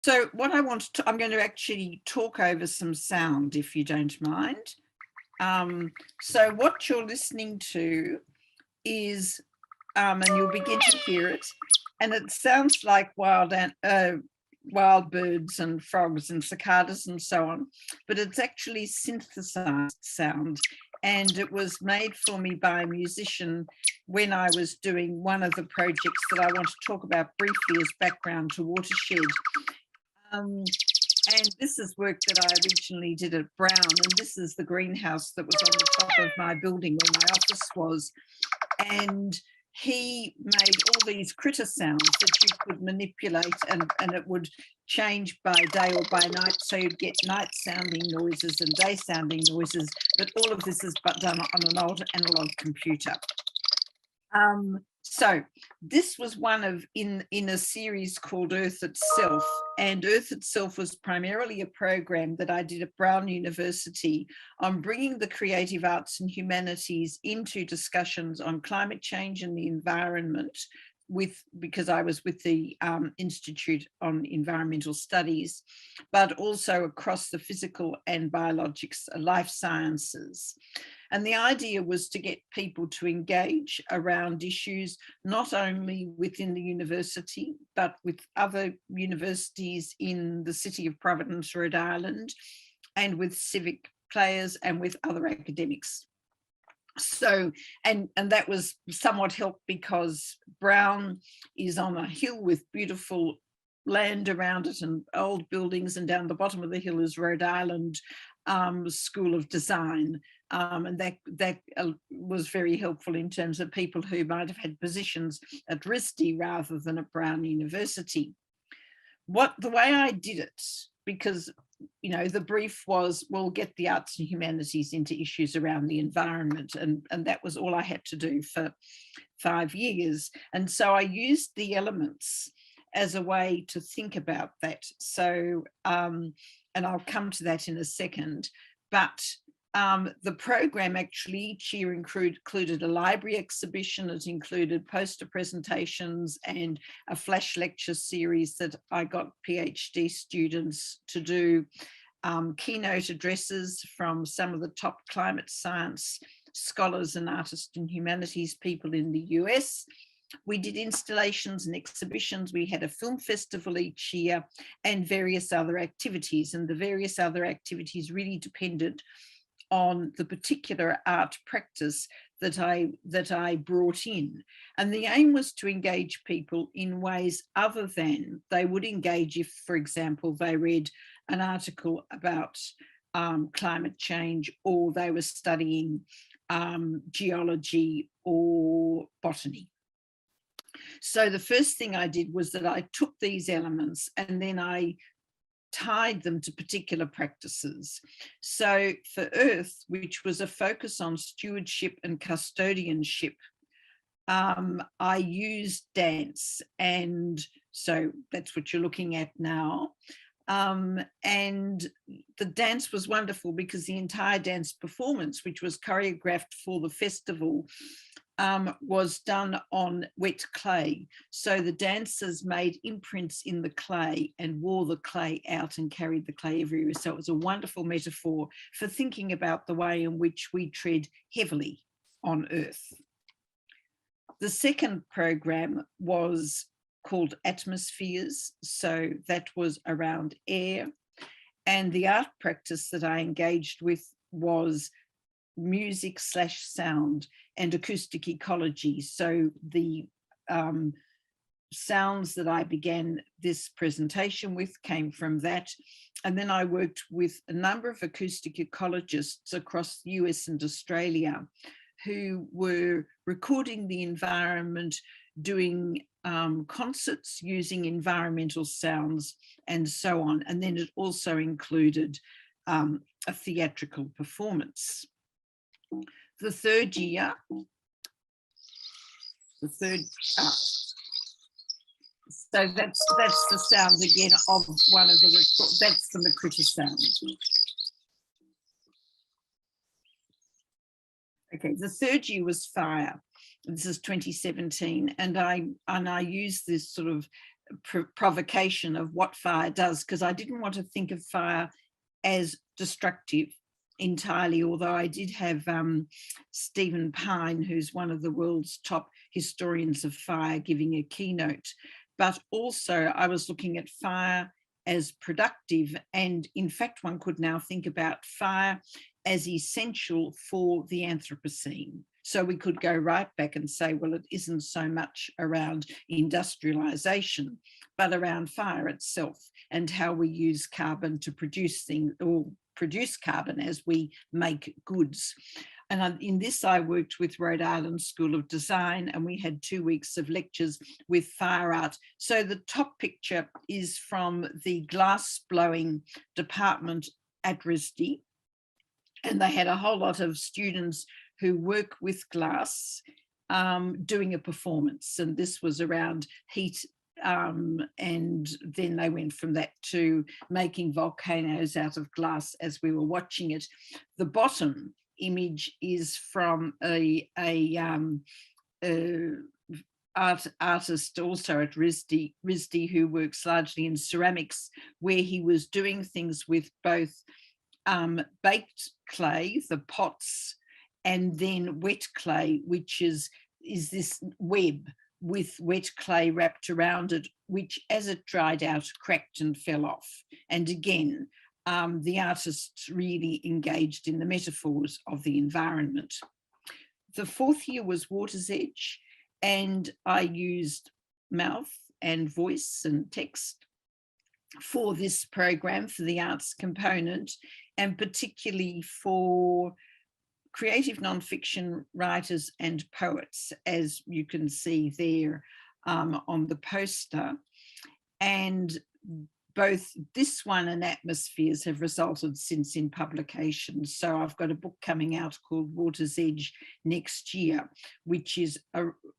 So what I want to, I'm going to actually talk over some sound, if you don't mind. So what you're listening to is, and you'll begin to hear it, and it sounds like wild birds and frogs and cicadas and so on, but it's actually synthesized sound. And it was made for me by a musician when I was doing one of the projects that I want to talk about briefly as background to Watershed. And this is work that I originally did at Brown, and this is the greenhouse that was on the top of my building where my office was. And he made all these critter sounds that you could manipulate, and it would change by day or by night. So you'd get night sounding noises and day sounding noises, but all of this is done on an old analog computer. So this was one of in a series called Earth Itself, and Earth Itself was primarily a program that I did at Brown University on bringing the creative arts and humanities into discussions on climate change and the environment, because I was with the Institute on Environmental Studies, but also across the physical and biologics, life sciences. And the idea was to get people to engage around issues, not only within the university, but with other universities in the city of Providence, Rhode Island, and with civic players and with other academics. So, and that was somewhat helped because Brown is on a hill with beautiful land around it and old buildings, and down the bottom of the hill is Rhode Island School of Design. And that was very helpful in terms of people who might have had positions at RISD rather than at Brown University. The way I did it, because the brief was, we'll get the arts and humanities into issues around the environment, and that was all I had to do for 5 years. And so I used the elements as a way to think about that. So, and I'll come to that in a second, but the program actually each year included a library exhibition. It included poster presentations and a flash lecture series that I got PhD students to do, keynote addresses from some of the top climate science scholars and artists and humanities people in the US. We did installations and exhibitions. We had a film festival each year and various other activities. And the various other activities really depended on the particular art practice that I brought in. And the aim was to engage people in ways other than they would engage if, for example, they read an article about climate change, or they were studying geology or botany. So the first thing I did was that I took these elements and then I tied them to particular practices. So for Earth, which was a focus on stewardship and custodianship, I used dance, and so that's what you're looking at now. And the dance was wonderful because the entire dance performance, which was choreographed for the festival, was done on wet clay. So the dancers made imprints in the clay and wore the clay out and carried the clay everywhere. So it was a wonderful metaphor for thinking about the way in which we tread heavily on Earth. The second program was called Atmospheres. So that was around air. And the art practice that I engaged with was music / sound and acoustic ecology. So the sounds that I began this presentation with came from that. And then I worked with a number of acoustic ecologists across the US and Australia who were recording the environment, doing concerts using environmental sounds and so on. And then it also included a theatrical performance. The third year, so that's the sound again of one of the records. That's the Macritta sound. Okay, the third year was fire. This is 2017, and I used this sort of provocation of what fire does, because I didn't want to think of fire as destructive entirely, although I did have Stephen Pine, who's one of the world's top historians of fire, giving a keynote. But also I was looking at fire as productive, and in fact one could now think about fire as essential for the Anthropocene. So we could go right back and say, well, it isn't so much around industrialization, but around fire itself and how we use carbon to produce things, or produce carbon as we make goods. And in this, I worked with Rhode Island School of Design, and we had 2 weeks of lectures with fire art. So the top picture is from the glass blowing department at RISD. And they had a whole lot of students who work with glass doing a performance. And this was around heat. And then they went from that to making volcanoes out of glass as we were watching it. The bottom image is from a artist also at RISD who works largely in ceramics, where he was doing things with both baked clay, the pots, and then wet clay, which is this web with wet clay wrapped around it, which as it dried out, cracked and fell off. And again, the artists really engaged in the metaphors of the environment. The fourth year was Water's Edge, and I used mouth and voice and text for this program, for the arts component, and particularly for creative nonfiction writers and poets, as you can see there on the poster. And both this one and Atmospheres have resulted since in publication. So I've got a book coming out called Water's Edge next year, which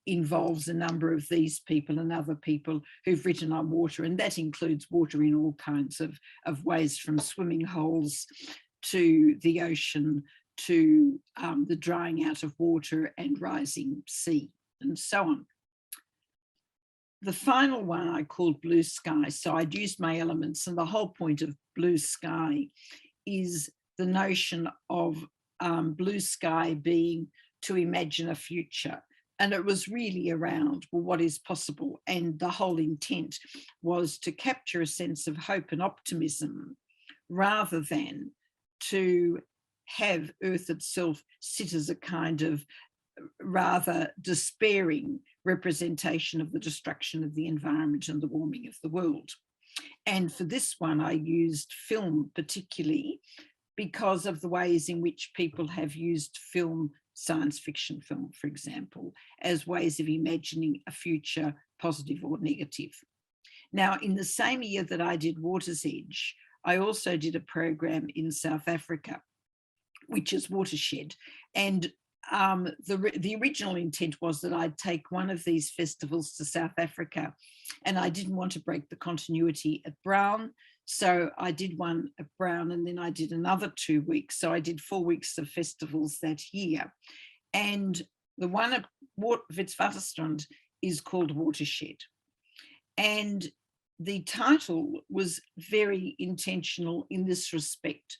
involves a number of these people and other people who've written on water, and that includes water in all kinds of ways, from swimming holes to the ocean, to the drying out of water and rising sea, and so on. The final one I called Blue Sky. So I'd used my elements, and the whole point of Blue Sky is the notion of blue sky being to imagine a future. And it was really around, well, what is possible? And the whole intent was to capture a sense of hope and optimism, rather than to have Earth itself sit as a kind of rather despairing representation of the destruction of the environment and the warming of the world. And for this one, I used film particularly because of the ways in which people have used film, science fiction film, for example, as ways of imagining a future, positive or negative. Now, in the same year that I did Water's Edge, I also did a program in South Africa, which is Watershed. And the original intent was that I'd take one of these festivals to South Africa, and I didn't want to break the continuity at Brown. So I did one at Brown, and then I did another 2 weeks. So I did 4 weeks of festivals that year. And the one at Witwatersrand is called Watershed. And the title was very intentional in this respect.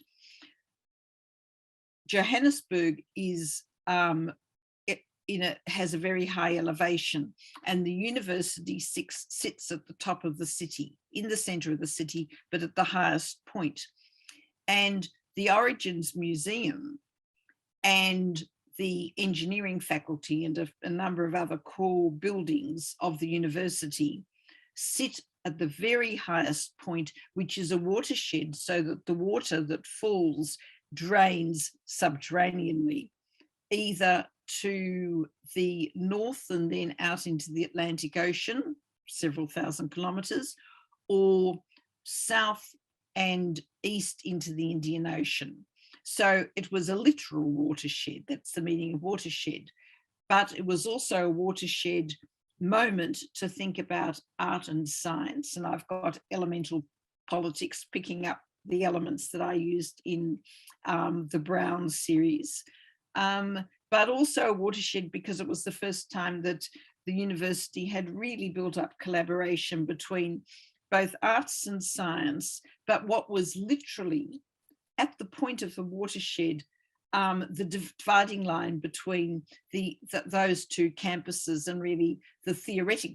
Johannesburg is has a very high elevation, and the university sits at the top of the city, in the center of the city, but at the highest point. And the Origins Museum and the engineering faculty and a number of other core buildings of the university sit at the very highest point, which is a watershed, so that the water that falls drains subterraneanly, either to the north and then out into the Atlantic Ocean, several thousand kilometers, or south and east into the Indian Ocean. So it was a literal watershed. That's the meaning of watershed. But it was also a watershed moment to think about art and science. And I've got elemental politics picking up the elements that I used in the Brown series. But also a watershed because it was the first time that the university had really built up collaboration between both arts and science, but what was literally at the point of the watershed, the dividing line between those two campuses, and really the theoretic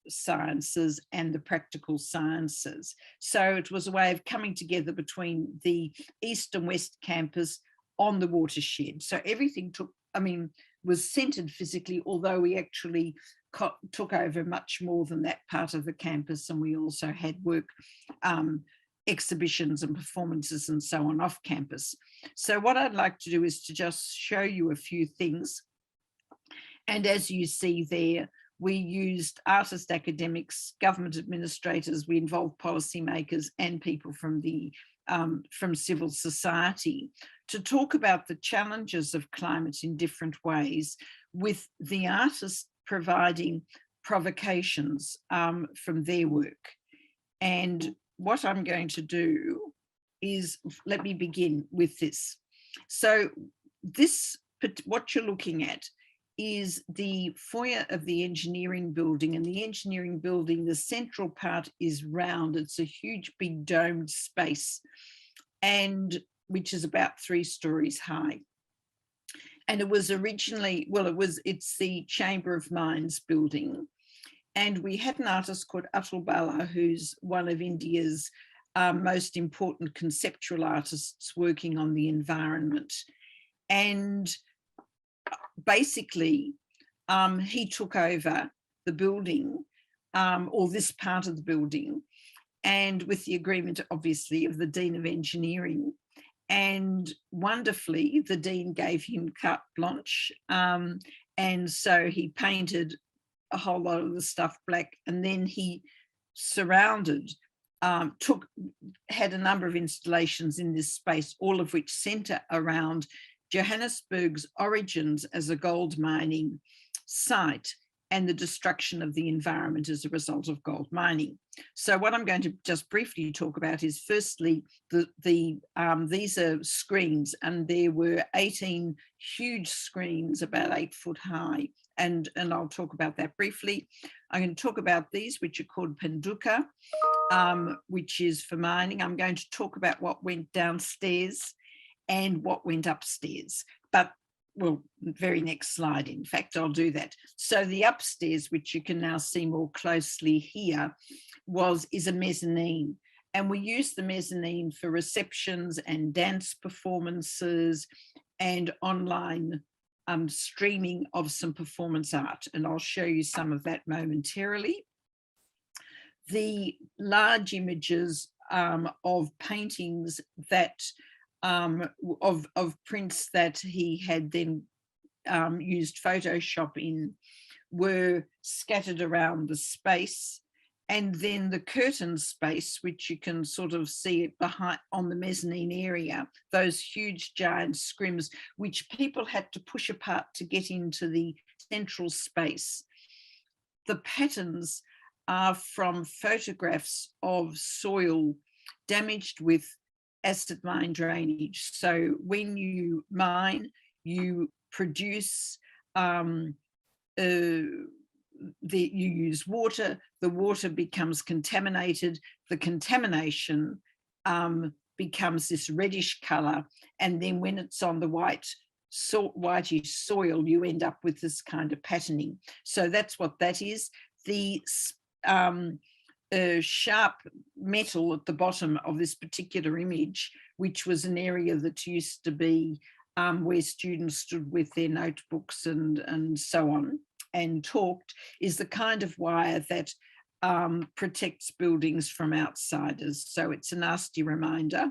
sciences and the practical sciences. So it was a way of coming together between the East and West campus on the watershed. So everything was centered physically, although we actually took over much more than that part of the campus, and we also had work, exhibitions and performances and so on off campus. So what I'd like to do is to just show you a few things. And as you see there, we used artist academics, government administrators, we involved policymakers and people from civil society to talk about the challenges of climate in different ways, with the artists providing provocations from their work. And what I'm going to do is, let me begin with this. So what you're looking at is the foyer of the engineering building, and the engineering building, the central part is round. It's a huge big domed space, and which is about 3 stories high. And it was originally, it's the Chamber of Mines building. And we had an artist called Atul Bala, who's one of India's most important conceptual artists working on the environment. And basically, he took over the building, or this part of the building, and with the agreement, obviously, of the Dean of Engineering. And wonderfully, the Dean gave him carte blanche. And so he painted a whole lot of the stuff black, and then he surrounded, had a number of installations in this space, all of which center around Johannesburg's origins as a gold mining site and the destruction of the environment as a result of gold mining. So what I'm going to just briefly talk about is, firstly, these are screens, and there were 18 huge screens about 8 foot high, and I'll talk about that briefly. I'm going to talk about these, which are called penduka, which is for mining. I'm going to talk about what went downstairs and what went upstairs, but well, very next slide, in fact, I'll do that. So the upstairs, which you can now see more closely here, is a mezzanine. And we use the mezzanine for receptions and dance performances and online streaming of some performance art. And I'll show you some of that momentarily. The large images of paintings that of prints that he had then used Photoshop in were scattered around the space. And then the curtain space, which you can sort of see it behind on the mezzanine area, those huge giant scrims, which people had to push apart to get into the central space. The patterns are from photographs of soil damaged with acid mine drainage. So when you mine, you produce, you use water, the water becomes contaminated, the contamination becomes this reddish color, and then when it's on the whitish soil, you end up with this kind of patterning. So that's what that is. The sharp metal at the bottom of this particular image, which was an area that used to be where students stood with their notebooks and so on and talked, is the kind of wire that protects buildings from outsiders. So it's a nasty reminder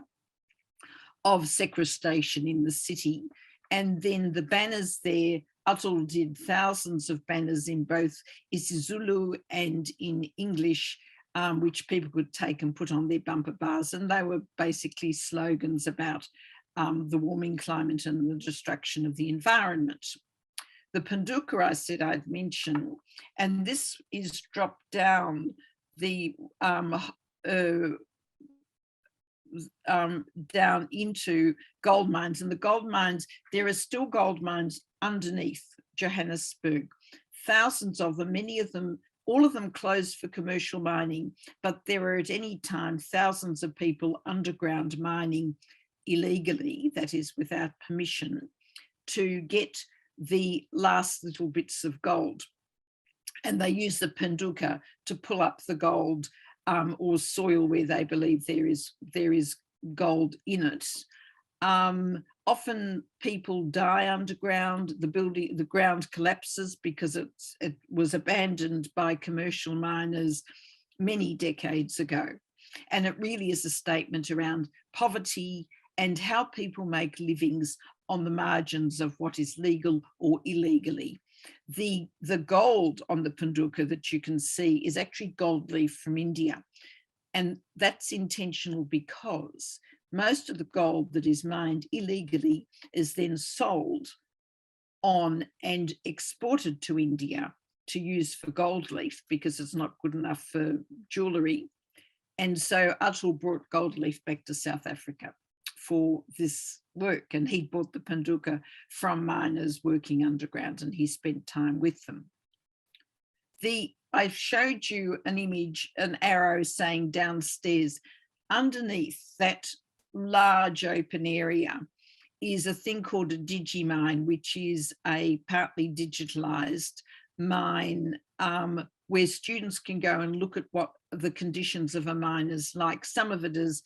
of sequestration in the city. And then the banners there, Atul did thousands of banners in both isiZulu and in English, which people could take and put on their bumper bars. And they were basically slogans about the warming climate and the destruction of the environment. The penduka I said I'd mention, and this is dropped down the down into gold mines. And the gold mines, there are still gold mines underneath Johannesburg, thousands of them, many of them, all of them closed for commercial mining, but there are at any time thousands of people underground mining illegally, that is without permission, to get the last little bits of gold. And they use the penduka to pull up the gold or soil where they believe there is gold in it. Often people die underground. The ground collapses because it was abandoned by commercial miners many decades ago. And it really is a statement around poverty and how people make livings on the margins of what is legal or illegally. The gold on the penduka that you can see is actually gold leaf from India. And that's intentional because most of the gold that is mined illegally is then sold on and exported to India to use for gold leaf because it's not good enough for jewellery. And so Atul brought gold leaf back to South Africa for this work, and he bought the penduka from miners working underground, and he spent time with them. I showed you an image, an arrow saying downstairs. Underneath that large open area is a thing called a digimine, which is a partly digitalized mine where students can go and look at what the conditions of a mine is like. Some of it is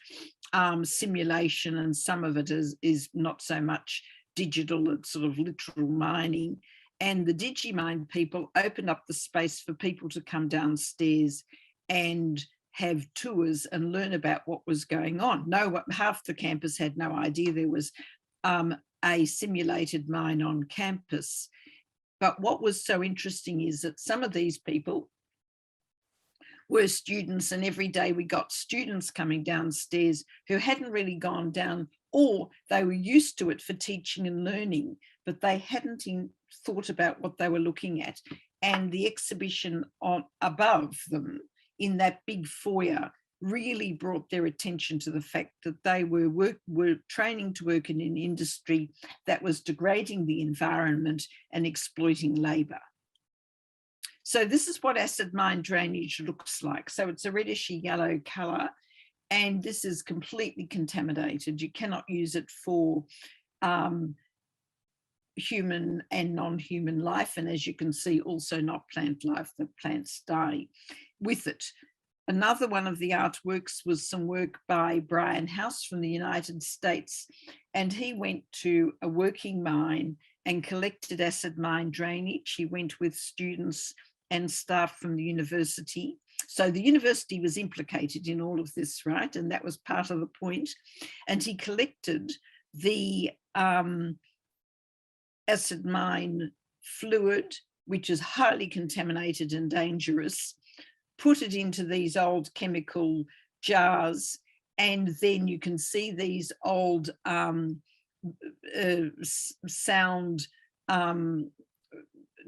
simulation and some of it is not so much digital, it's sort of literal mining. And the digimine people opened up the space for people to come downstairs and have tours and learn about what was going on. Half the campus had no idea there was a simulated mine on campus. But what was so interesting is that some of these people were students, and every day we got students coming downstairs who hadn't really gone down, or they were used to it for teaching and learning, but they hadn't thought about what they were looking at. And the exhibition above them in that big foyer really brought their attention to the fact that they were training to work in an industry that was degrading the environment and exploiting labour. So this is what acid mine drainage looks like. So it's a reddishy yellow colour, and this is completely contaminated. You cannot use it for human and non-human life, and as you can see, also not plant life. The plants die with it. Another one of the artworks was some work by Brian House from the United States, and he went to a working mine and collected acid mine drainage. He went with students and staff from the university. So the university was implicated in all of this, right? And that was part of the point. And he collected the acid mine fluid, which is highly contaminated and dangerous, put it into these old chemical jars, and then you can see these old sound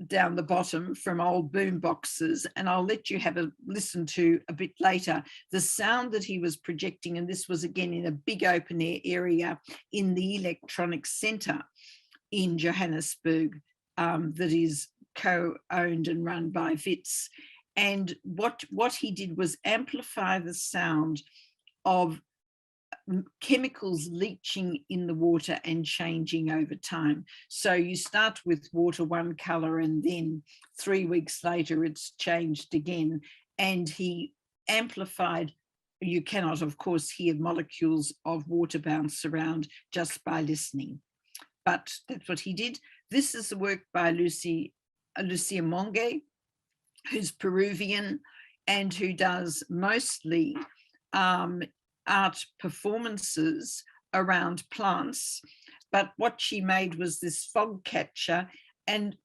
down the bottom from old boom boxes, and I'll let you have a listen to a bit later the sound that he was projecting. And this was again in a big open air area in the electronics centre in Johannesburg that is co-owned and run by Wits. And what he did was amplify the sound of chemicals leaching in the water and changing over time. So you start with water one colour, and then 3 weeks later it's changed again. And he amplified. You cannot, of course, hear molecules of water bounce around just by listening, but that's what he did. This is the work by Lucia Monge, who's Peruvian and who does mostly art performances around plants. But what she made was this fog catcher, and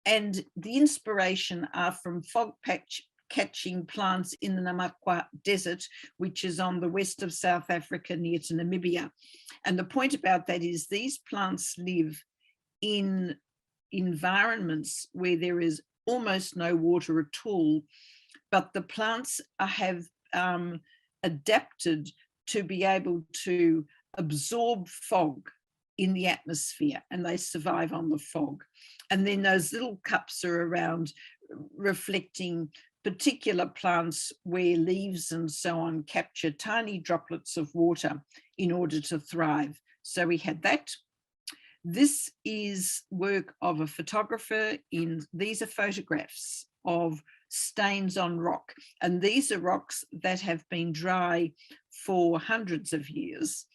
the inspiration are from fog catching plants in the Namakwa Desert, which is on the west of South Africa near to Namibia. And the point about that is these plants live in environments where there is almost no water at all, but the plants have adapted to be able to absorb fog in the atmosphere, and they survive on the fog. And then those little cups are around reflecting particular plants where leaves and so on capture tiny droplets of water in order to thrive. So we had that. This is work of a photographer. These are photographs of stains on rock, and these are rocks that have been dry for hundreds of years,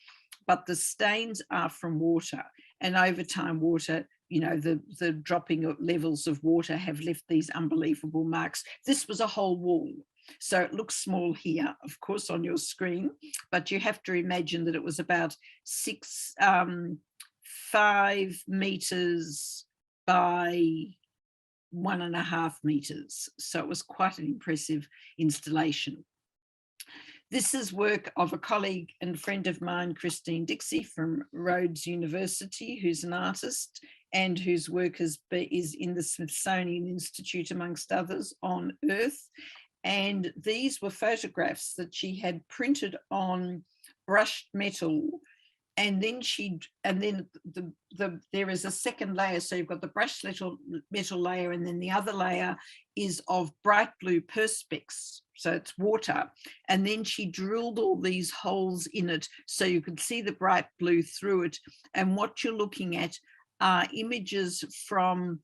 but the stains are from water, and over time water, you know, the dropping of levels of water have left these unbelievable marks. This was a whole wall. So it looks small here, of course, on your screen, but you have to imagine that it was about 5 meters by 1.5 meters. So it was quite an impressive installation. This is work of a colleague and friend of mine, Christine Dixie from Rhodes University, who's an artist and whose work is in the Smithsonian Institute, amongst others, on Earth. And these were photographs that she had printed on brushed metal. And then there is a second layer. So you've got the brushed metal layer, and then the other layer is of bright blue perspex. So it's water. And then she drilled all these holes in it so you could see the bright blue through it. And what you're looking at are images from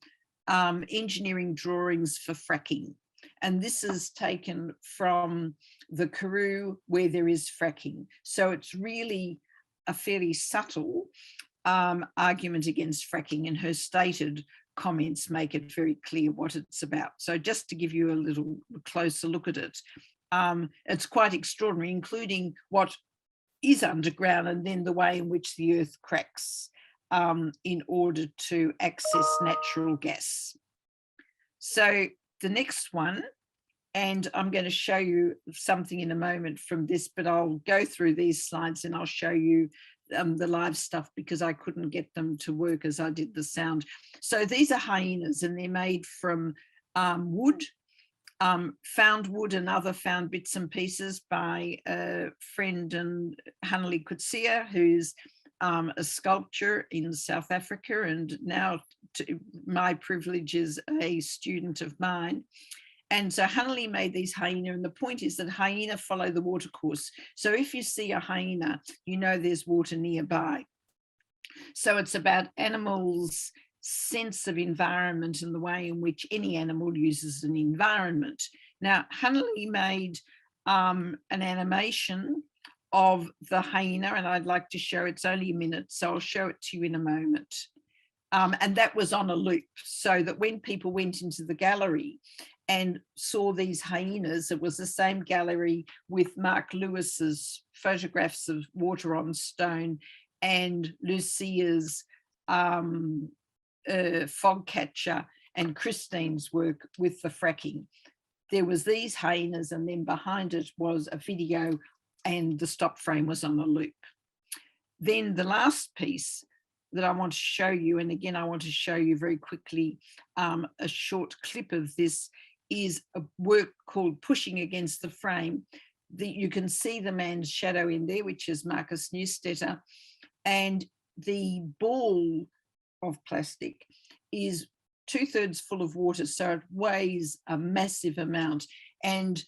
engineering drawings for fracking. And this is taken from the Peru where there is fracking. So it's really a fairly subtle argument against fracking, and her stated comments make it very clear what it's about. So just to give you a little closer look at it, it's quite extraordinary, including what is underground and then the way in which the earth cracks in order to access natural gas. So the next one, and I'm going to show you something in a moment from this, but I'll go through these slides and I'll show you the live stuff because I couldn't get them to work as I did the sound. So these are hyenas, and they're made from wood, found wood and other found bits and pieces by a friend, and Hanali Kutsia, who's a sculptor in South Africa, and now my privilege is a student of mine. And so Hanali made these hyena, and the point is that hyena follow the water course. So if you see a hyena, you know there's water nearby. So it's about animals' sense of environment and the way in which any animal uses an environment. Now, Hanali made an animation of the hyena, and I'd like to show, it's only a minute, so I'll show it to you in a moment. And that was on a loop, so that when people went into the gallery and saw these hyenas, it was the same gallery with Mark Lewis's photographs of water on stone and Lucia's fog catcher and Christine's work with the fracking. There was these hyenas, and then behind it was a video, and the stop frame was on a loop. Then the last piece that I want to show you, and again I want to show you very quickly a short clip of this, is a work called Pushing Against the Frame. You can see the man's shadow in there, which is Marcus Neustetter, and the ball of plastic is 2/3 full of water, so it weighs a massive amount. And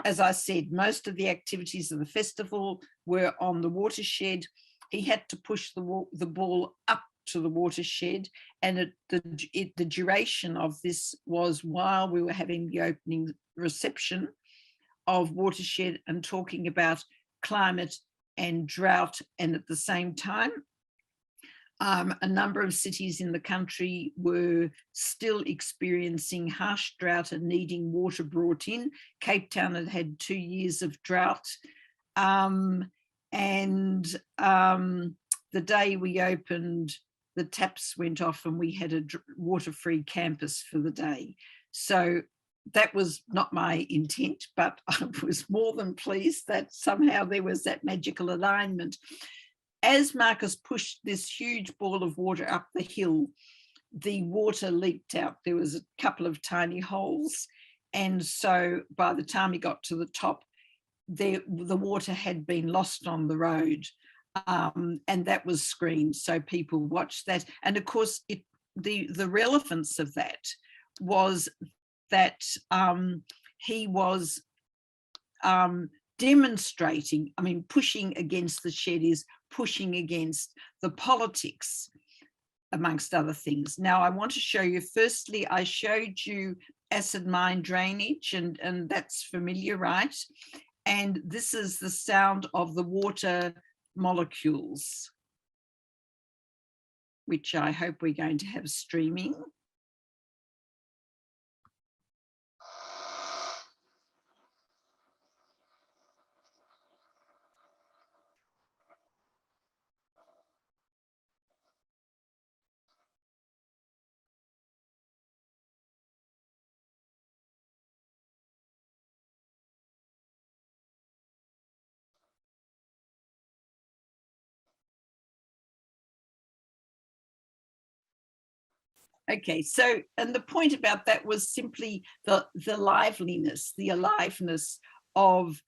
as I said, most of the activities of the festival were on the watershed. He had to push the ball up to the watershed, and the duration of this was while we were having the opening reception of Watershed and talking about climate and drought. And at the same time, a number of cities in the country were still experiencing harsh drought and needing water brought in. Cape Town had had 2 years of drought. The day we opened, the taps went off and we had a water-free campus for the day. So that was not my intent, but I was more than pleased that somehow there was that magical alignment. As Marcus pushed this huge ball of water up the hill, the water leaked out. There was a couple of tiny holes. And so by the time he got to the top, the water had been lost on the road. And that was screened, so people watched that. And of course, the relevance of that was that he was demonstrating, I mean, pushing against the shed is pushing against the politics, amongst other things. Now, I want to show you, firstly, I showed you acid mine drainage, and that's familiar, right? And this is the sound of the water molecules, which I hope we're going to have streaming. Okay, so, and the point about that was simply the liveliness, the aliveness of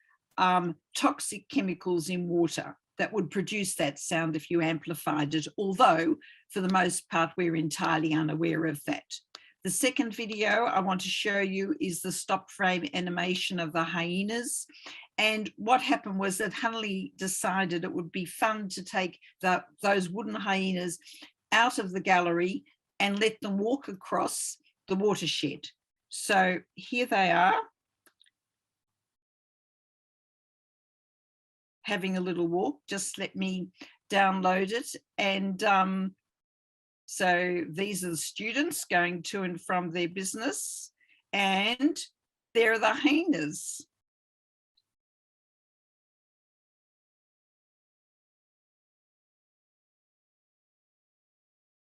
toxic chemicals in water that would produce that sound if you amplified it, although for the most part we're entirely unaware of that. The second video I want to show you is the stop frame animation of the hyenas. And what happened was that Hunley decided it would be fun to take those wooden hyenas out of the gallery and let them walk across the watershed. So here they are, having a little walk. Just let me download it. And so these are the students going to and from their business, and there are the hyenas.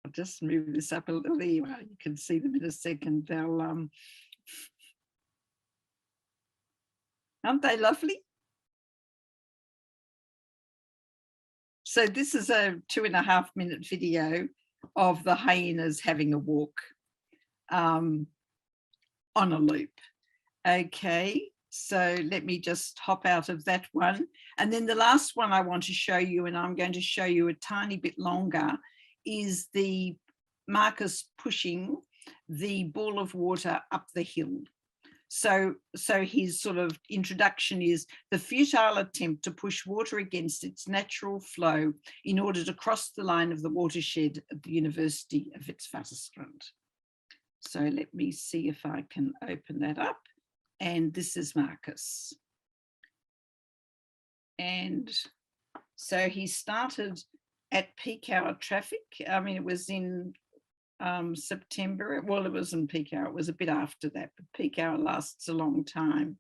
I'll just move this up a little. There you are. You can see them in a second. They'll aren't they lovely? So this is a 2.5-minute video of the hyenas having a walk on a loop. Okay, so let me just hop out of that one. And then the last one I want to show you, and I'm going to show you a tiny bit longer, is the Marcus pushing the ball of water up the hill. So his sort of introduction is the futile attempt to push water against its natural flow in order to cross the line of the watershed at the University of Witwatersrand. So let me see if I can open that up. And this is Marcus. And so he started at peak hour traffic. I mean, it was in September. Well, it wasn't peak hour, it was a bit after that, but peak hour lasts a long time.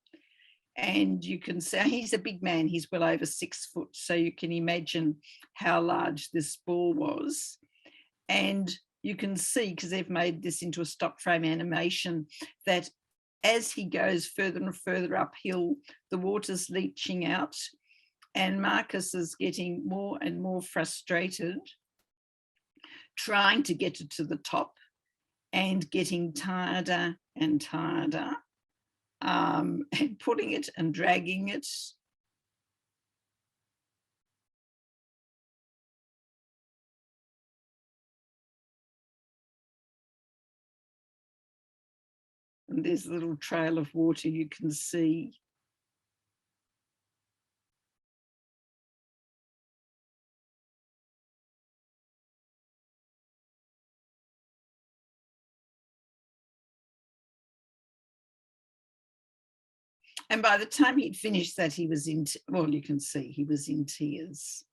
And you can see he's a big man, he's well over 6 foot, so you can imagine how large this ball was. And you can see, because they've made this into a stop frame animation, that as he goes further and further uphill, the water's leaching out, and Marcus is getting more and more frustrated, trying to get it to the top and getting tireder and tireder, and putting it and dragging it. And there's a little trail of water you can see. And by the time he'd finished that, he was in, well, you can see he was in tears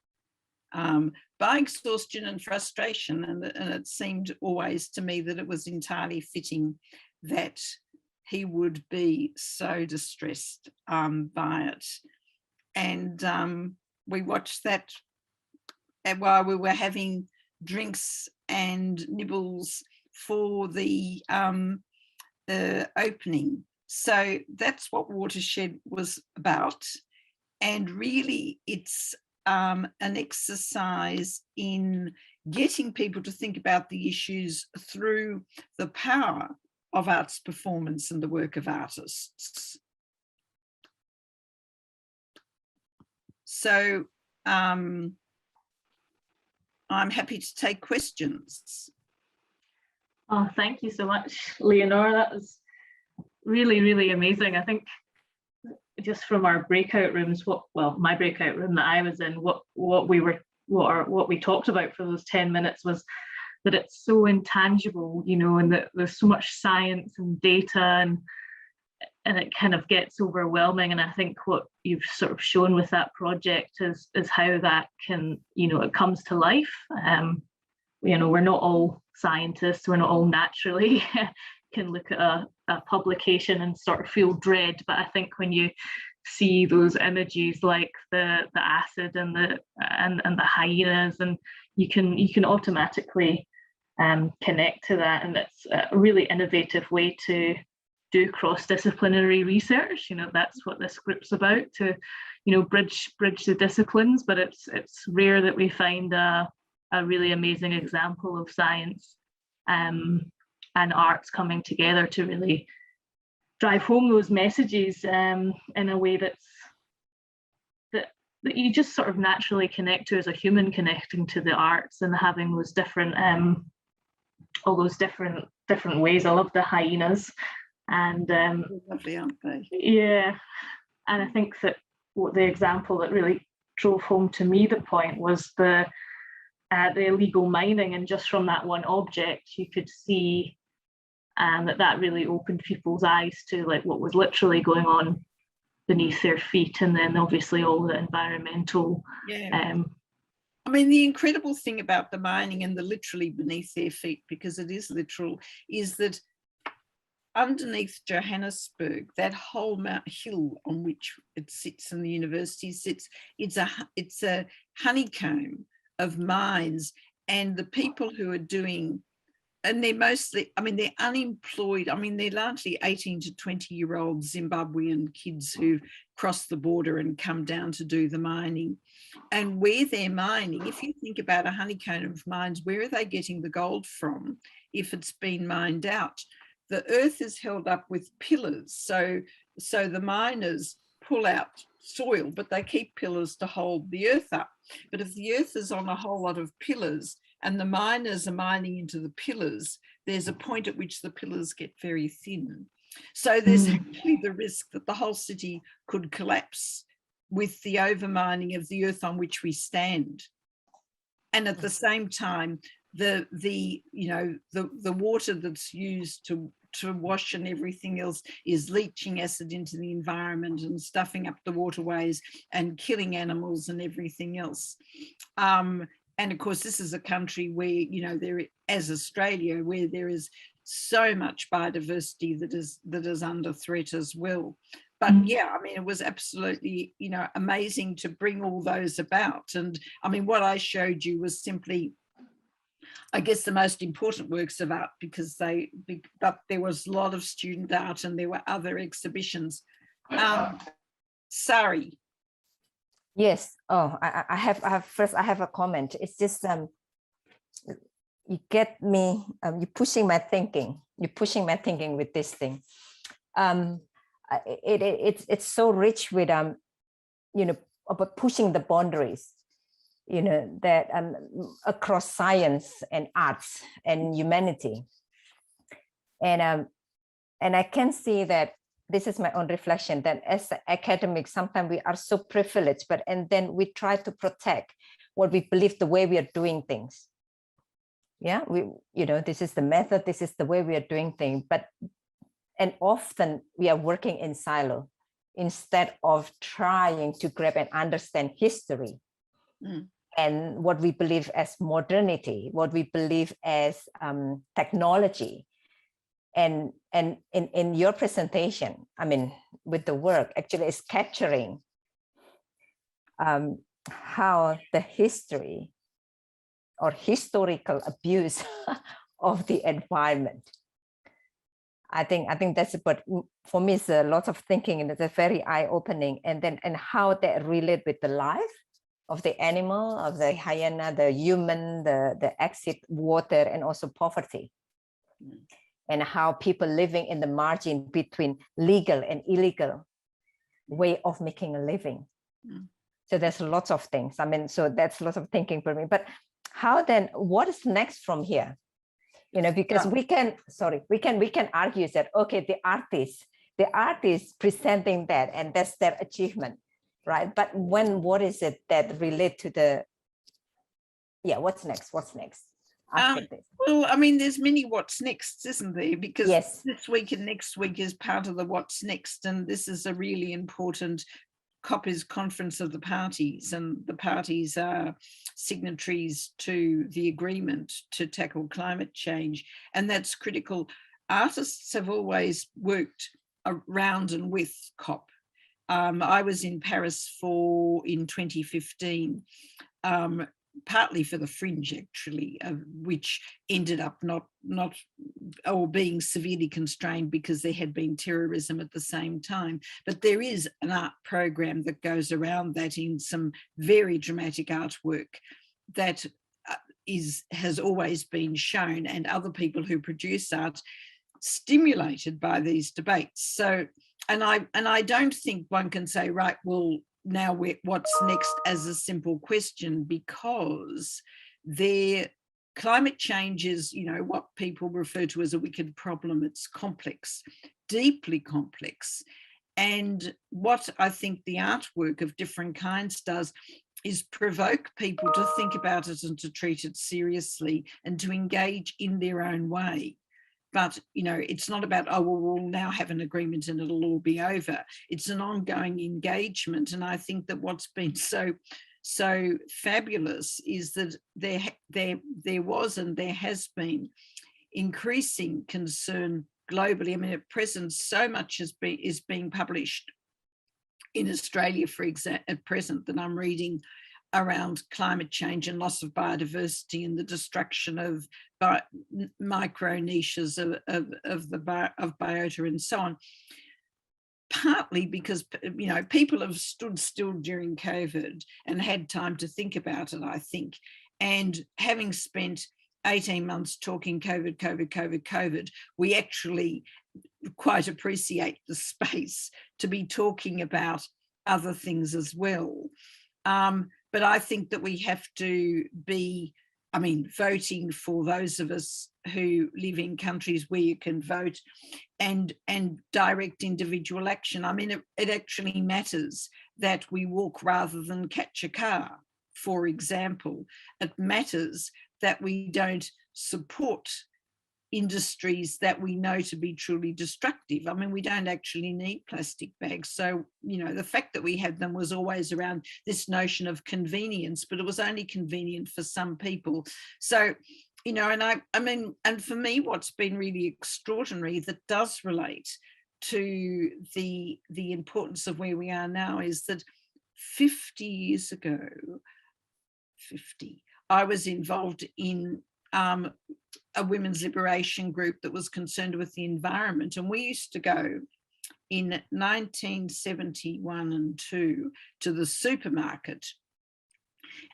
by exhaustion and frustration. And it seemed always to me that it was entirely fitting that he would be so distressed by it. And we watched that while we were having drinks and nibbles for the opening. So that's what Watershed was about. And really it's an exercise in getting people to think about the issues through the power of arts performance and the work of artists. So I'm happy to take questions. Oh, thank you so much, Leonora. That was really, really amazing. I think just from our breakout rooms, my breakout room that I was in, what we talked about for those 10 minutes was that it's so intangible, you know, and that there's so much science and data, and it kind of gets overwhelming. And I think what you've sort of shown with that project is how that can, you know, it comes to life. You know, we're not all scientists, we're not all naturally can look at a publication and sort of feel dread, but I think when you see those images like the acid and the hyenas, and you can automatically connect to that, and it's a really innovative way to do cross-disciplinary research. You know, that's what this group's about, to, you know, bridge the disciplines. But it's rare that we find a really amazing example of science and arts coming together to really drive home those messages in a way that you just sort of naturally connect to as a human, connecting to the arts and having those different all those different ways. I love the hyenas, and lovely, aren't they? Yeah, and I think that what the example that really drove home to me the point was the illegal mining, and just from that one object you could see that really opened people's eyes to like what was literally going on beneath their feet, and then obviously all the environmental. I mean, the incredible thing about the mining and the literally beneath their feet, because it is literal, is that underneath Johannesburg, that whole hill on which it sits and the university sits, it's a honeycomb of mines, and the people who are doing, and they're mostly, I mean, they're unemployed. I mean, they're largely 18 to 20-year-old Zimbabwean kids who cross the border and come down to do the mining. And where they're mining, if you think about a honeycomb of mines, where are they getting the gold from if it's been mined out? The earth is held up with pillars. So the miners pull out soil, but they keep pillars to hold the earth up. But if the earth is on a whole lot of pillars and the miners are mining into the pillars, there's a point at which the pillars get very thin. So there's actually the risk that the whole city could collapse with the overmining of the earth on which we stand. And at the same time, the water that's used to wash and everything else is leaching acid into the environment and stuffing up the waterways and killing animals and everything else. And of course, this is a country where, you know, as Australia, where there is so much biodiversity that is under threat as well. But yeah, I mean, it was absolutely, you know, amazing to bring all those about. And I mean, what I showed you was simply, I guess, the most important works of art, but there was a lot of student art and there were other exhibitions. Sari. Yes. Oh, I have a comment. It's just you get me. You're pushing my thinking. You're pushing my thinking with this thing. It's so rich with you know, about pushing the boundaries. You know, that across science and arts and humanity, and I can see that. This is my own reflection, that as academics, sometimes we are so privileged, and then we try to protect what we believe, the way we are doing things. Yeah, this is the method, this is the way we are doing things, and often we are working in silo instead of trying to grab and understand history and what we believe as modernity, what we believe as technology. And in your presentation, I mean, with the work, actually is capturing how the history or historical abuse of the environment. I think that's, but for me, it's a lot of thinking, and it's a very eye-opening. And how that relate with the life of the animal, of the hyena, the human, the exit, water, and also poverty. And how people living in the margin between legal and illegal way of making a living. So there's lots of things. I mean, so that's lots of thinking for me. But how then, what is next from here? You know, because we can argue that, okay, the artist the art is presenting that, and that's their achievement, right? But what is it that relate to the, what's next after this? Well, I mean, there's many what's next, isn't there? Because Yes. this week and next week is part of the what's next, and this is a really important COP's conference of the parties, and the parties are signatories to the agreement to tackle climate change, and that's critical. Artists have always worked around and with COP. I was in Paris in 2015, partly for the Fringe, actually, which ended up not being severely constrained because there had been terrorism at the same time. But there is an art program that goes around that in some very dramatic artwork that has always been shown, and other people who produce art stimulated by these debates. So, and I don't think one can say, right, well, now what's next as a simple question, because climate change is, what people refer to as a wicked problem. It's complex, deeply complex. And what I think the artwork of different kinds does is provoke people to think about it and to treat it seriously and to engage in their own way. But, it's not about, oh, well, we'll now have an agreement and it'll all be over. It's an ongoing engagement. And I think that what's been so fabulous is that there was and there has been increasing concern globally. I mean, at present, so much is being published in Australia, for example, at present, that I'm reading around climate change and loss of biodiversity and the destruction of micro niches of biota and so on. Partly because, people have stood still during COVID and had time to think about it, I think. And having spent 18 months talking COVID, we actually quite appreciate the space to be talking about other things as well. But I think that we have to be, voting for those of us who live in countries where you can vote and direct individual action. It actually matters that we walk rather than catch a car, for example. It matters that we don't support industries that we know to be truly destructive. We don't actually need plastic bags. So, the fact that we had them was always around this notion of convenience, but it was only convenient for some people. So, and for me, what's been really extraordinary that does relate to the importance of where we are now is that 50 years ago, I was involved in a women's liberation group that was concerned with the environment. And we used to go in 1971 and 2 to the supermarket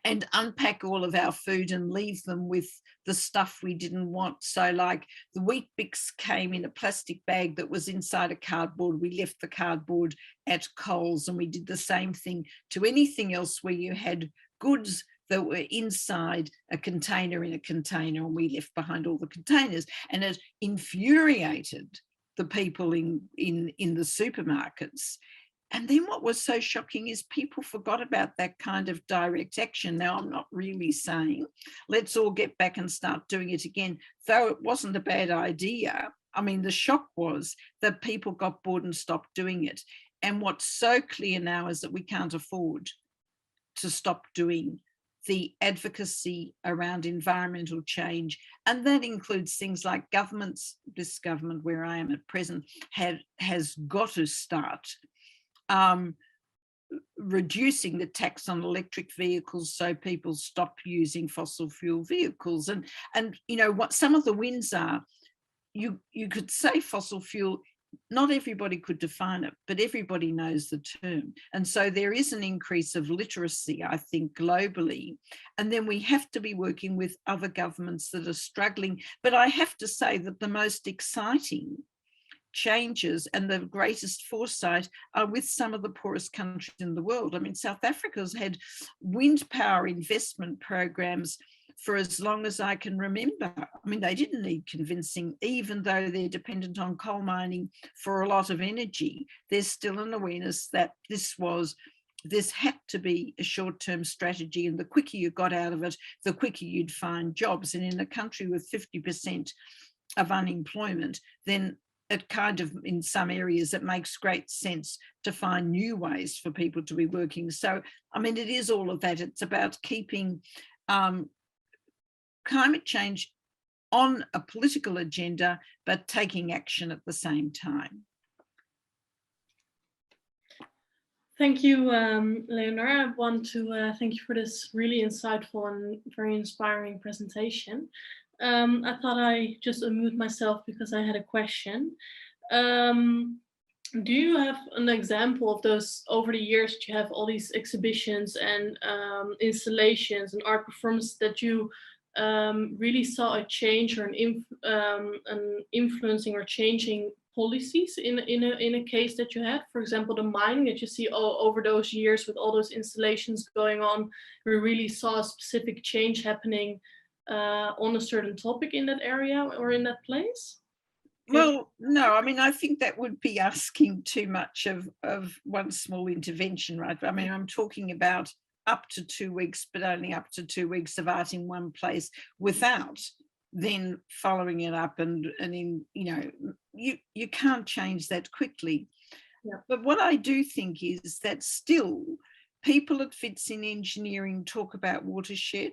and unpack all of our food and leave them with the stuff we didn't want. So like the Weet Bix came in a plastic bag that was inside a cardboard. We left the cardboard at Coles, and we did the same thing to anything else where you had goods that were inside a container in a container, and we left behind all the containers. And it infuriated the people in the supermarkets. And then what was so shocking is people forgot about that kind of direct action. Now, I'm not really saying let's all get back and start doing it again, though it wasn't a bad idea. The shock was that people got bored and stopped doing it. And what's so clear now is that we can't afford to stop doing the advocacy around environmental change. And that includes things like governments. This government where I am at present has got to start reducing the tax on electric vehicles so people stop using fossil fuel vehicles. And what some of the wins are, you could say fossil fuel, not everybody could define it, but everybody knows the term. And so there is an increase of literacy, I think, globally. And then we have to be working with other governments that are struggling. But I have to say that the most exciting changes and the greatest foresight are with some of the poorest countries in the world. South Africa's had wind power investment programs for as long as I can remember. I mean, they didn't need convincing, even though they're dependent on coal mining for a lot of energy. There's still an awareness that this had to be a short-term strategy, and the quicker you got out of it, the quicker you'd find jobs. And in a country with 50% of unemployment, then it kind of, in some areas, it makes great sense to find new ways for people to be working. So, I mean, it is all of that. It's about keeping climate change on a political agenda, but taking action at the same time. Thank you, Lenore. I want to thank you for this really insightful and very inspiring presentation. I thought I just unmute myself because I had a question. Do you have an example of those, over the years that you have all these exhibitions and installations and art performances, that you really saw a change or an influencing or changing policies in a case that you had? For example, the mining that you see over those years with all those installations going on, we really saw a specific change happening on a certain topic in that area or in that place? Well, no, I mean, I think that would be asking too much of one small intervention, right? I mean, I'm talking about up to 2 weeks, but only up to 2 weeks of art in one place, without then following it up and in, you know, you can't change that quickly. Yeah. But what I do think is that still people at Fits in Engineering talk about Watershed,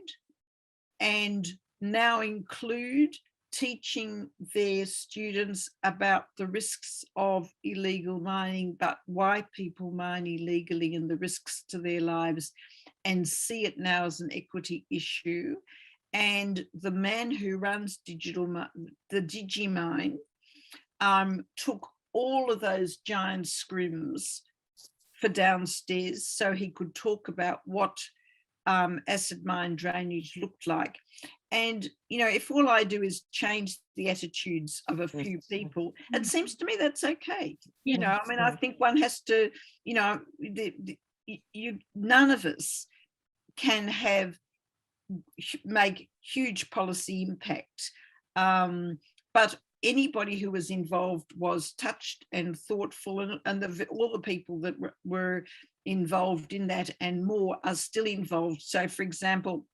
and now include teaching their students about the risks of illegal mining, but why people mine illegally and the risks to their lives, and see it now as an equity issue. And the man who runs the Digimine took all of those giant scrims for downstairs so he could talk about what acid mine drainage looked like. And, you know, if all I do is change the attitudes of a few people, it seems to me that's okay. You know, I mean, I think one has to, you know, none of us can make huge policy impact. But anybody who was involved was touched and thoughtful, and all the people that were involved in that and more are still involved. So, for example,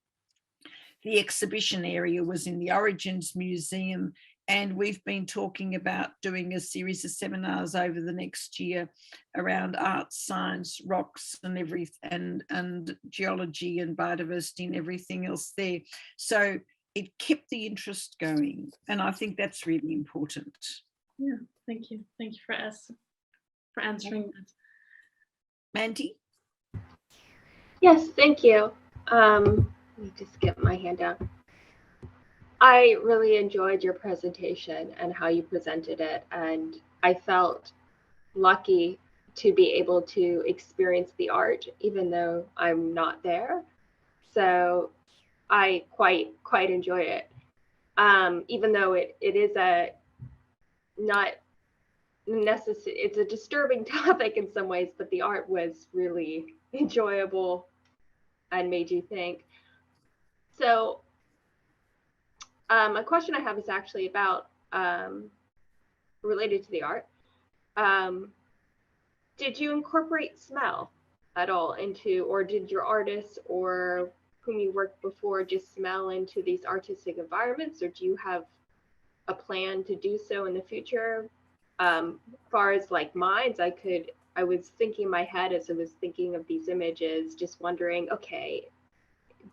the exhibition area was in the Origins Museum, and we've been talking about doing a series of seminars over the next year around art, science, rocks, and geology and biodiversity and everything else there. So it kept the interest going, and I think that's really important. Yeah, thank you. Thank you for answering that. Mandy? Yes, thank you. Let me just get my hand down. I really enjoyed your presentation and how you presented it, and I felt lucky to be able to experience the art, even though I'm not there. So I quite enjoy it, even though it is not necessary. It's a disturbing topic in some ways, but the art was really enjoyable and made you think. So a question I have is actually about related to the art. Did you incorporate smell at all into, or did your artists or whom you worked before just smell into these artistic environments, or do you have a plan to do so in the future? As far as like mines, I was thinking in my head as I was thinking of these images, just wondering, okay,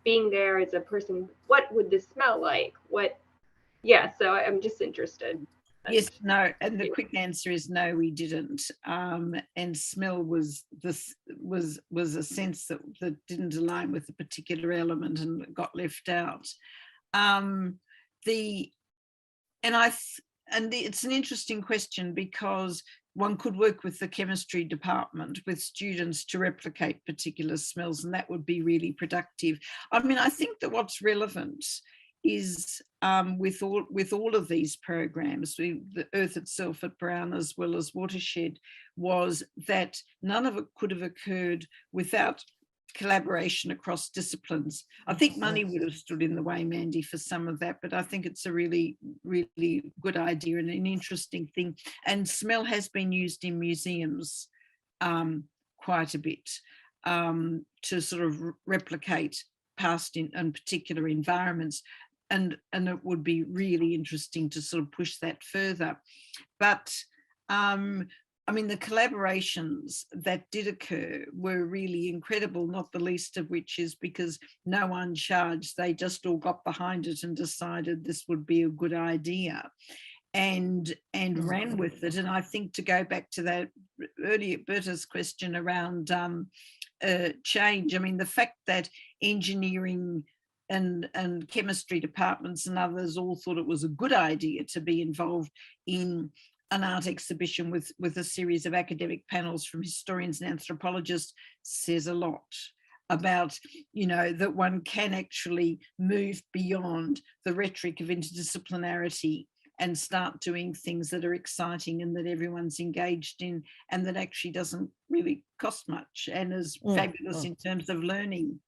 being there as a person, what would this smell like? So I'm just interested. Yes, no, and the quick answer is no, we didn't. And smell was a sense that didn't align with a particular element and got left out. It's an interesting question, because one could work with the chemistry department with students to replicate particular smells, and that would be really productive. I mean, I think that what's relevant is with all of these programs, the Earth Itself at Brown as well as Watershed, was that none of it could have occurred without collaboration across disciplines. I think money would have stood in the way, Mandy, for some of that, but I think it's a really, really good idea and an interesting thing. And smell has been used in museums quite a bit to sort of replicate past and particular environments. And it would be really interesting to sort of push that further. But I mean, the collaborations that did occur were really incredible, not the least of which is because no one charged. They just all got behind it and decided this would be a good idea and ran with it. And I think, to go back to that earlier, Berta's question around change, I mean, the fact that engineering and chemistry departments and others all thought it was a good idea to be involved in an art exhibition with a series of academic panels from historians and anthropologists says a lot about, you know, that one can actually move beyond the rhetoric of interdisciplinarity and start doing things that are exciting and that everyone's engaged in and that actually doesn't really cost much and is fabulous in terms of learning.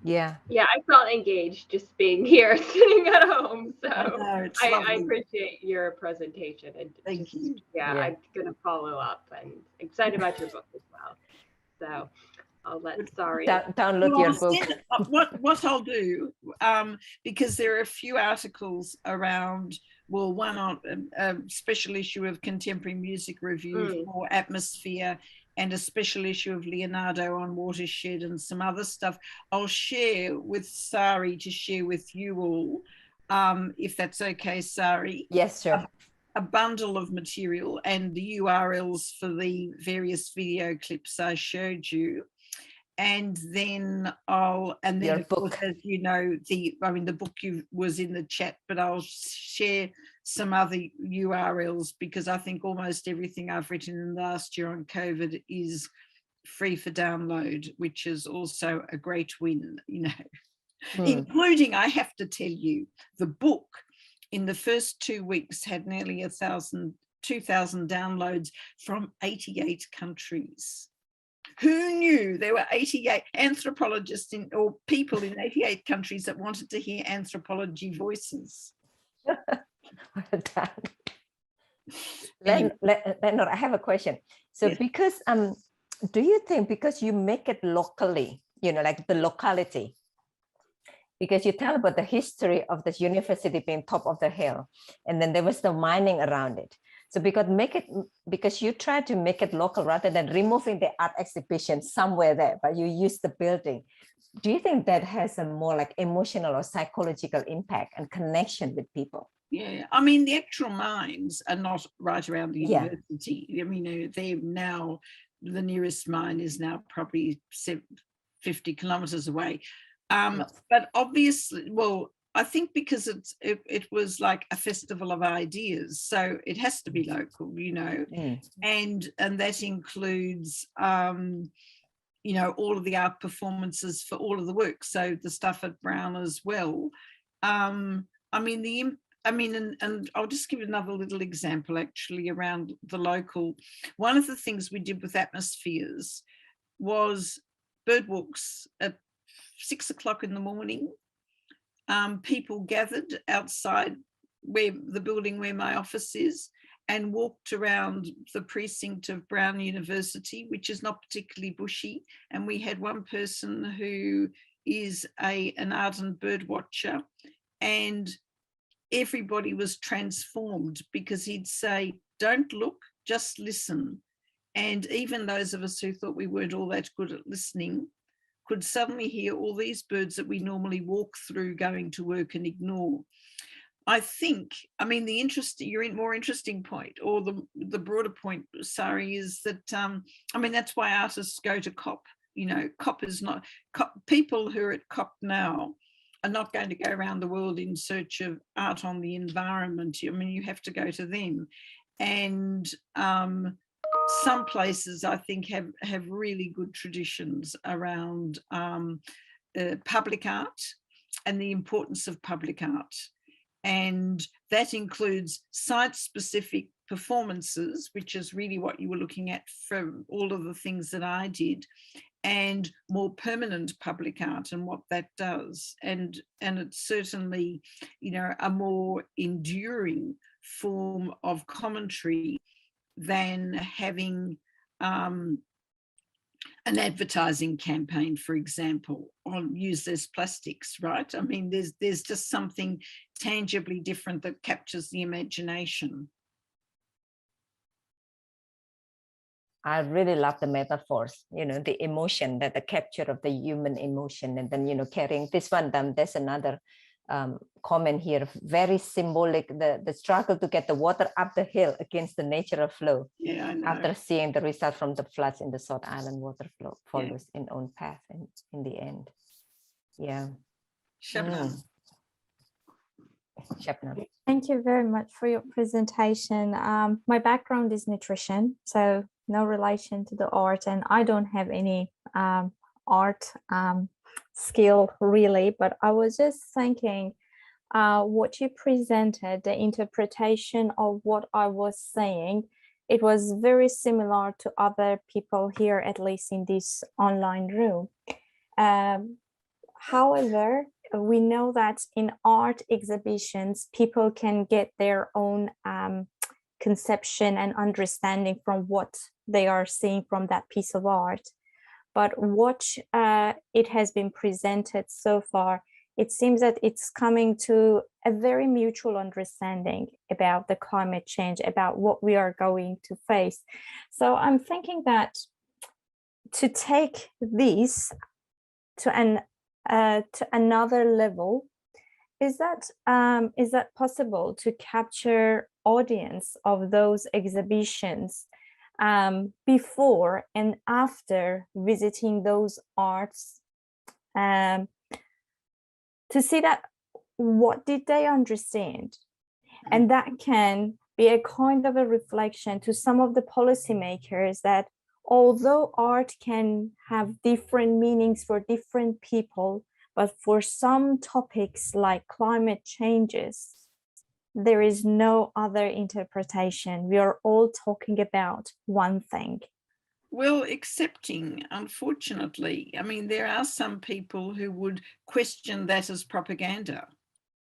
Yeah. Yeah, I felt engaged just being here, sitting at home. So I appreciate your presentation. And Thank you. Yeah, I'm going to follow up and excited about your book as well. So I'll let download your book. What I'll do, because there are a few articles around, well, one on a special issue of Contemporary Music Review for Atmosphere, and a special issue of Leonardo on Watershed and some other stuff. I'll share with Sari to share with you all, if that's okay, Sari. Yes, sure. A bundle of material and the URLs for the various video clips I showed you. And then of course, as you know, the book was in the chat, but I'll share some other URLs because I think almost everything I've written in the last year on COVID is free for download, which is also a great win, you know, including, I have to tell you, the book in the first 2 weeks had nearly 2,000 downloads from 88 countries. Who knew there were 88 anthropologists or people in 88 countries that wanted to hear anthropology voices? Lenore, I have a question. So yes. Because do you think because you make it locally, you know, like the locality, because you tell about the history of this university being top of the hill, and then there was the mining around it. So because you try to make it local rather than removing the art exhibition somewhere there, but you use the building. Do you think that has a more like emotional or psychological impact and connection with people? Yeah, I mean, the actual mines are not right around the university. I mean, they're now, the nearest mine is now probably 50 kilometers away. But obviously, well, I think because it was like a festival of ideas, so it has to be local, you know, and that includes, you know, all of the art performances for all of the work. So the stuff at Brown as well. And I'll just give another little example actually around the local. One of the things we did with Atmospheres was bird walks at 6 o'clock in the morning. People gathered outside the building where my office is and walked around the precinct of Brown University, which is not particularly bushy. And we had one person who is an ardent bird watcher, and everybody was transformed because he'd say, don't look, just listen. And even those of us who thought we weren't all that good at listening could suddenly hear all these birds that we normally walk through going to work and ignore. I think, I mean, more interesting point, or the broader point, Sari, is that, I mean, that's why artists go to COP. You know, COP is not, people who are at COP now are not going to go around the world in search of art on the environment. I mean, you have to go to them. And some places I think have really good traditions around public art and the importance of public art. And that includes site-specific performances, which is really what you were looking at from all of the things that I did, and more permanent public art and what that does. And it's certainly, you know, a more enduring form of commentary than having an advertising campaign, for example, on use less plastics, right? I mean, there's just something tangibly different that captures the imagination. I really love the metaphors, you know, the emotion, that the capture of the human emotion, and then, you know, carrying this one. There's another comment here, very symbolic, the struggle to get the water up the hill against the natural flow. Yeah, I know. After seeing the result from the floods in the South Island, water flow follows in own path in the end. Yeah. Shabnam. Shabnam. Thank you very much for your presentation. My background is nutrition, so no relation to the art, and I don't have any art skill really, but I was just thinking what you presented, the interpretation of what I was saying, it was very similar to other people here, at least in this online room. However, we know that in art exhibitions, people can get their own conception and understanding from what they are seeing from that piece of art. But what it has been presented so far, it seems that it's coming to a very mutual understanding about the climate change, about what we are going to face. So I'm thinking that to take this to another level, is that possible to capture audience of those exhibitions before and after visiting those arts, to see that what did they understand? And that can be a kind of a reflection to some of the policymakers that although art can have different meanings for different people, but for some topics like climate changes, there is no other interpretation. We are all talking about one thing. Well, accepting, unfortunately. I mean, there are some people who would question that as propaganda.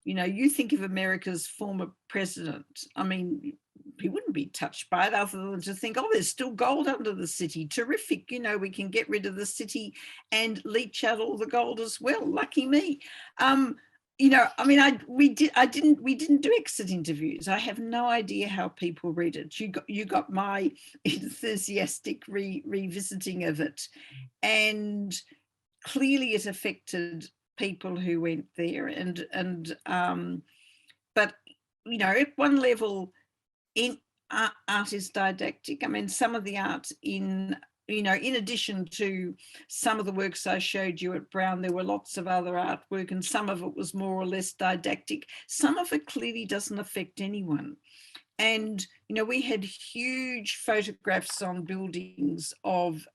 You know, you think of America's former president. I mean, he wouldn't be touched by it other than to think, oh, there's still gold under the city. Terrific. You know, we can get rid of the city and leach out all the gold as well. Lucky me. You know, I mean, we didn't do exit interviews. I have no idea how people read it. You got my enthusiastic revisiting of it, and clearly it affected people who went there. But you know, at one level, art is didactic. I mean, some of the art in addition to some of the works I showed you at Brown, there were lots of other artwork, and some of it was more or less didactic. Some of it clearly doesn't affect anyone. And, you know, we had huge photographs on buildings of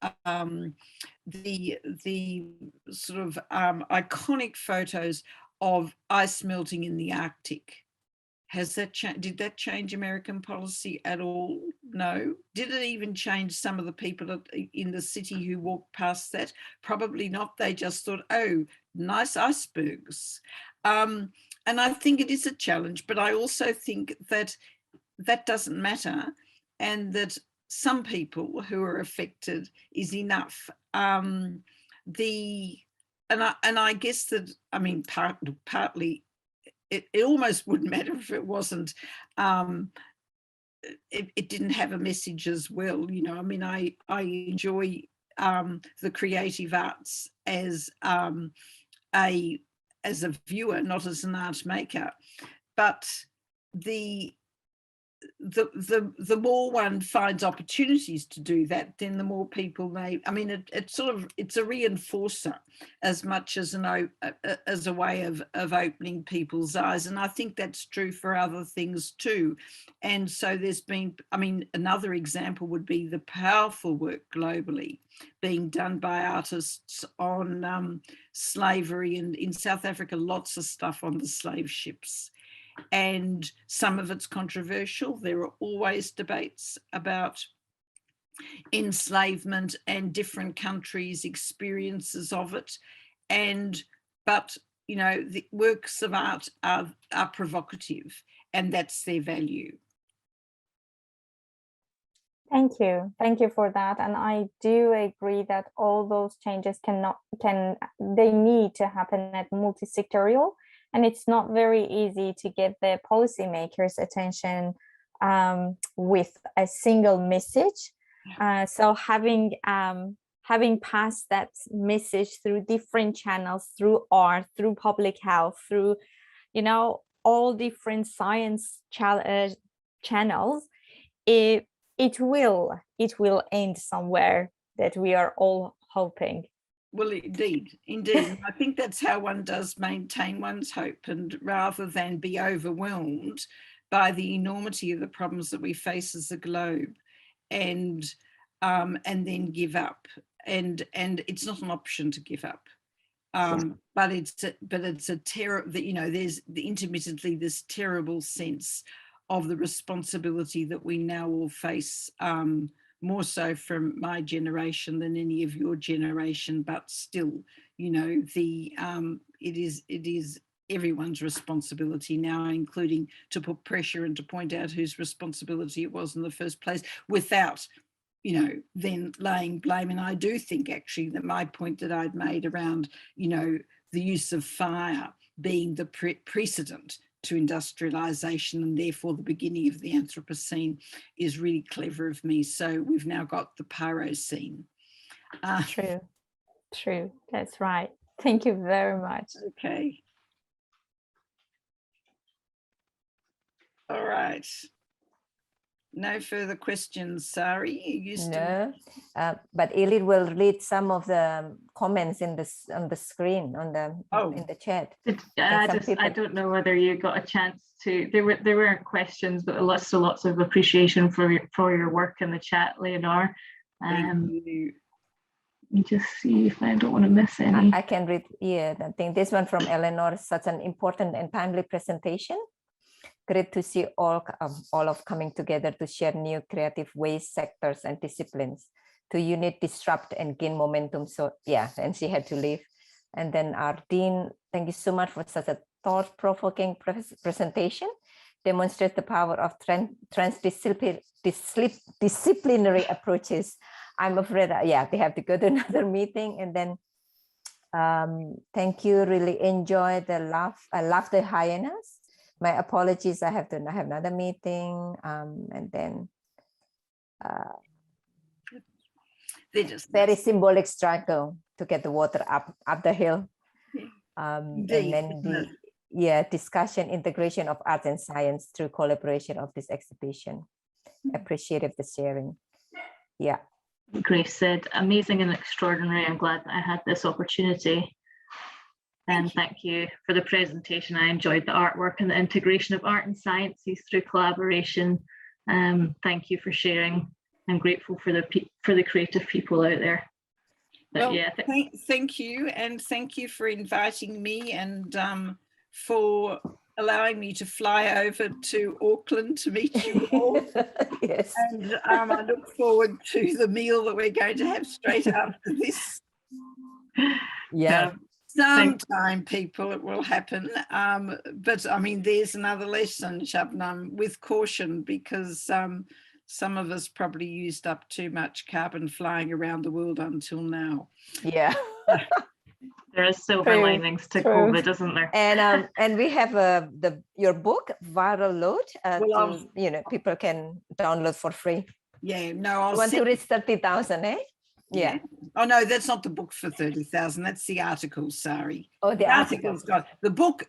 the sort of iconic photos of ice melting in the Arctic. Did that change American policy at all? No. Did it even change some of the people in the city who walked past that? Probably not. They just thought, oh, nice icebergs. And I think it is a challenge, but I also think that that doesn't matter, and that some people who are affected is enough. And I guess that, I mean, partly, it almost wouldn't matter if it wasn't, it didn't have a message as well. You know, I mean, I enjoy the creative arts as a viewer, not as an art maker, but the more one finds opportunities to do that, then the more people may. I mean, it's a reinforcer as much as as a way of opening people's eyes, and I think that's true for other things too. And so there's been, I mean, another example would be the powerful work globally being done by artists on slavery, and in South Africa, lots of stuff on the slave ships. And some of it's controversial. There are always debates about enslavement and different countries' experiences of it. But you know, the works of art are provocative, and that's their value. Thank you for that. And I do agree that all those changes they need to happen at multi-sectorial, and it's not very easy to get the policymakers' attention with a single message. So having passed that message through different channels, through art, through public health, through, you know, all different science channels, it will end somewhere that we are all hoping. Well, indeed. I think that's how one does maintain one's hope, and rather than be overwhelmed by the enormity of the problems that we face as a globe, and then give up. And it's not an option to give up. But it's a terror that, you know, there's intermittently this terrible sense of the responsibility that we now all face, more so from my generation than any of your generation, but still, you know, it is everyone's responsibility now, including to put pressure and to point out whose responsibility it was in the first place, without, you know, then laying blame. And I do think actually that my point that I'd made around, you know, the use of fire being the precedent to industrialization and therefore the beginning of the Anthropocene is really clever of me. So we've now got the Pyrocene. True, that's right. Thank you very much. Okay. All right. No further questions, Sari? No, but Elid will read some of the comments on the screen in the chat. I don't know whether you got a chance to. There weren't questions, but lots of appreciation for your work in the chat, Lenore. Thank you. Just see if I don't want to miss any. I can read. Yeah, I think this one from Eleanor. Such an important and timely presentation. Great to see all of coming together to share new creative ways, sectors, and disciplines to unite, disrupt, and gain momentum. So yeah, and she had to leave. And then our dean, thank you so much for such a thought-provoking presentation. Demonstrates the power of transdisciplinary approaches. I'm afraid, they have to go to another meeting. And then thank you. Really enjoy the laugh. I love the hyenas. My apologies, I have another meeting, and then very symbolic struggle to get the water up the hill. And then discussion, integration of art and science through collaboration of this exhibition. Appreciative the sharing. Yeah. Grace said, amazing and extraordinary. I'm glad that I had this opportunity. And thank you for the presentation. I enjoyed the artwork and the integration of art and sciences through collaboration. Thank you for sharing. I'm grateful for the creative people out there. But well, thank you, and thank you for inviting me and for allowing me to fly over to Auckland to meet you all. Yes. And I look forward to the meal that we're going to have straight after this. Yeah. Sometime, people, it will happen. But I mean, there's another lesson, Shabnam, with caution, because some of us probably used up too much carbon flying around the world until now. Yeah. There is silver linings to COVID, isn't there? And we have your book, Viral Load. People can download for free. Yeah, no, I'll want to reach 30,000, eh? Yeah. Oh no, that's not the book for 30,000. That's the article. Sorry. Oh, the article's got the book.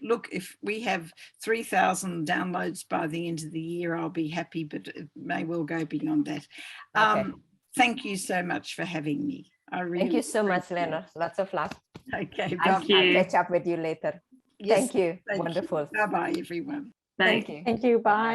Look, if we have 3,000 downloads by the end of the year, I'll be happy. But it may well go beyond that. Okay. Thank you so much for having me. I really thank you so much, Lenore. Lots of love. Okay. Thank you. I'll catch up with you later. Yes, thank you. Thank Wonderful. Bye bye, everyone. Thank you. Thank you. Bye.